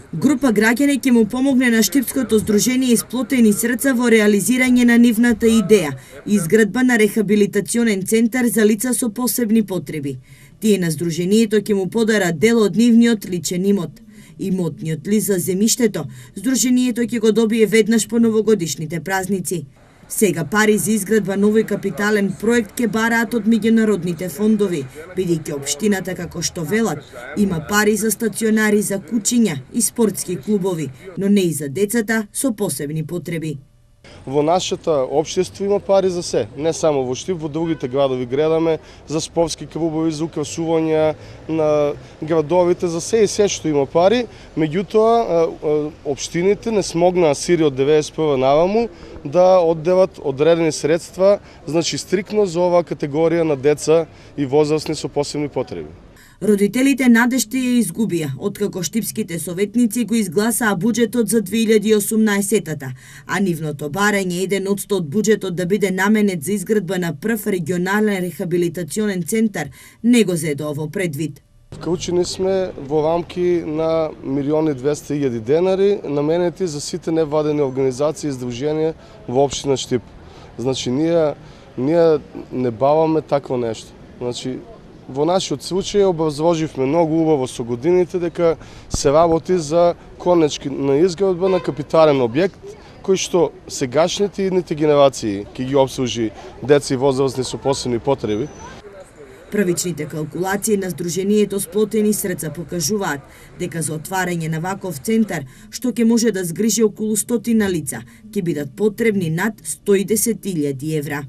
Група граѓани ќе му помогне на Штипското здружение Исплотени срца во реализирање на нивната идеја – изградба на рехабилитационен центар за лица со посебни потреби. Тие на здружението ќе му подарат дел од нивниот личен имот. Имотниот лист за земјиштето здружението ќе го добие веднаш по новогодишните празници. Сега пари за изградба новој капитален проект ќе бараат од меѓународните фондови, бидејќи општината, како што велат, има пари за стационари за кучиња и спортски клубови, но не и за децата со посебни потреби. Во нашето општество има пари за се, не само во Штип, во другите градови гледаме за спортски клубови, за украсување на градовите, за се и се што има пари. Меѓутоа, општините не смогнаа сири од 91 наваму да одделат одредени средства, значи стрикно за оваа категорија на деца и возрастни со посебни потреби. Родителите надежта ја изгубија, откако штипските советници го изгласаа буџетот за 2018-та, а нивното барање 1% од буџетот да биде наменет за изградба на прв регионален рехабилитационен центар не го зеде ово предвид. Вклучени сме во рамки на 1.200.000 денари, наменети за сите невладени организации и здруженија во општина Штип. Значи, ние не баваме такво нешто. Значи, во нашиот случај образложивме многу убаво со годините дека се работи за конечки на изградба на капитален објект кој што сегашните и идните генерации ќе ги обслужи деца и возрастни со посебни потреби. Првичните калкулации на Сдруженијето Сплотени срца покажуваат дека за отварање на ваков центар, што ќе може да згрижи околу 100 лица, ќе бидат потребни над 110.000 евра.